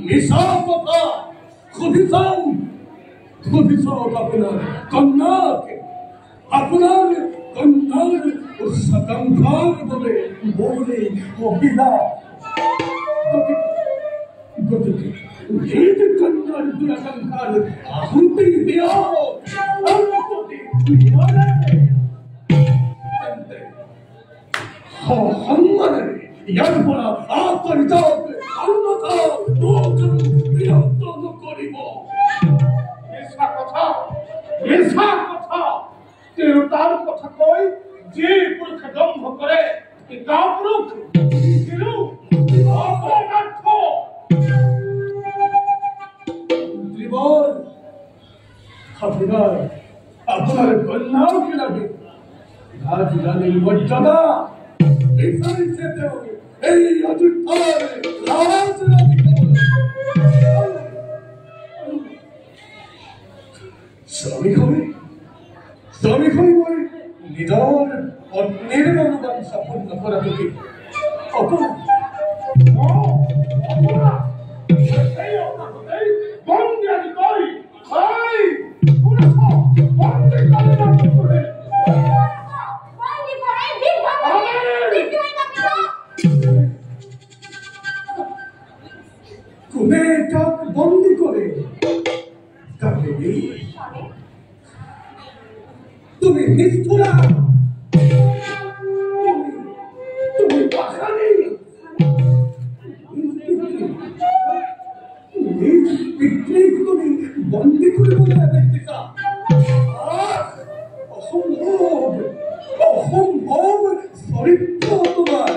মিছা কথা খুদি চাওক আপোনাৰ কন্যাকে আপোনাৰ কন্যাৰ উচ্চাকাংক্ষাৰ বাবে বহুতে মহিলা গতিকে এই যে কন্যাৰ দুৰাকাংক্ষাৰ আহুতি দিয়ক আৰু যদি নোৱাৰে তেন্তে সন্মানেৰে ইয়াৰ পৰা আঁতৰি যাওক অন্যথা মোক বিৰক্ত নকৰিব। মিছা কথা তেওঁ তাৰ কথা কৈ যি পুৰুষে দম্ভ কৰে কাপুৰুষ আপোনাৰ কন্যাও কি লাগে ৰাজধানীৰ মৰ্যাদা বিচাৰিছে তেওঁ এই অযোধ্যাৰ স্বামী হৈ মই নিজৰ পত্নীৰ মনোবাঞ্ছা পূৰ্ণ কৰাটো কি অপৰাধ? কোনে কাক বন্দী কৰে তুমি নিষ্ঠুৰা তুমি পাখানি পিতৃক তুমি বন্দী কৰিবলৈ দেখছা অসম্ভৱ অসম্ভৱ চৰিত্ৰ তোমাৰ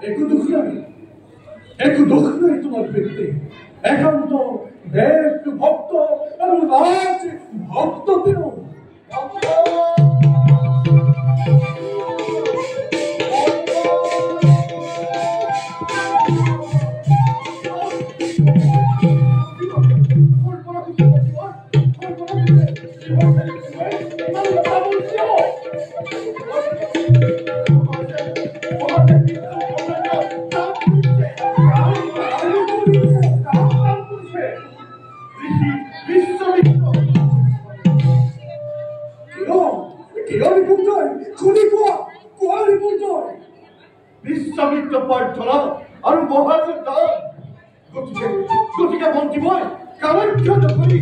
একো দুখ নাই তোমাৰ পিতৃ একান্ত দেশ ভক্ত আৰু ৰাজ ভক্ত তেওঁ বিশ্বামিত্ৰ প্ৰাৰ্থনা আৰু মহাযুদ্ধ গতিকে মন্ত্ৰী মই কামাখ্য নগৰী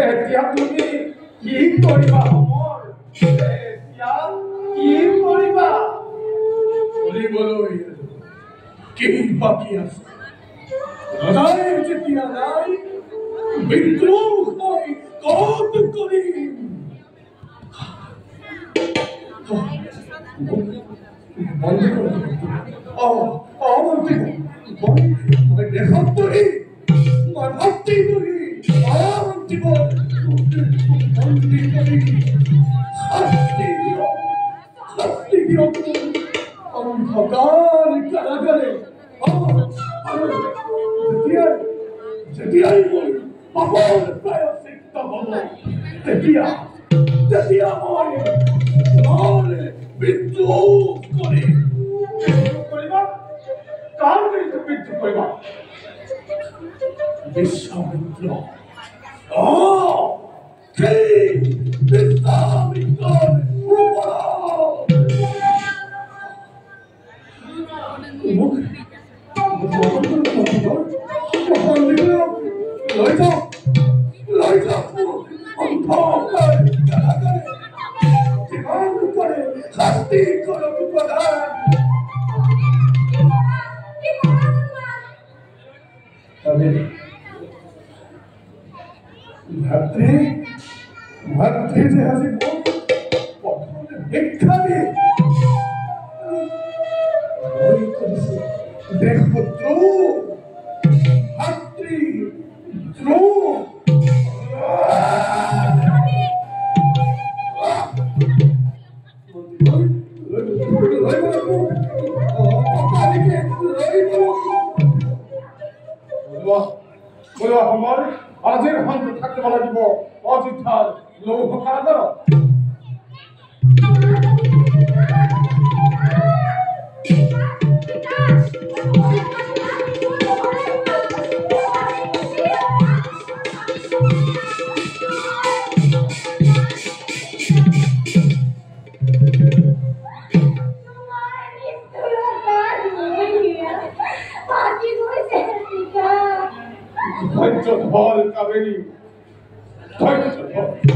এতিয়া তুমি কি কৰিবা সময় এতিয়া কি কৰিবা কৰিবলৈ কি বাকি আছে ৰজাই যেতিয়া নাই বিদ্ৰোহ মই কত কৰিম মই দেশত পঢ়ি মই ভক্তি কৰি শাস্তি দিয়ক অন্ধকাৰ কাৰাগাৰে যেতিয়াই মই পাপৰ প্ৰায়শ্চিত্ত হব তেতিয়া মই বিদ্ৰোহ কৰিম কাৰ বিৰুদ্ধে বিদ্ৰোহ কৰিবা বিশ্বামিত্ৰ বিশ্বামিত্ৰৰ শাস্তি কৰো প্ৰধান ভাতৃ ভাতৃ যে আজি ভিক্ষা দিয়ে দেশদ্ৰোহ ভাতৃদ্ৰোহ Wow. বলো আমাৰ আজিৰ শান্ত থাকিব লাগিব অযোধ্যাৰ লৌহ কাৰাগাৰত ধৈৰ্য ধৰ কাবেৰী ধৈৰ্য ধৰ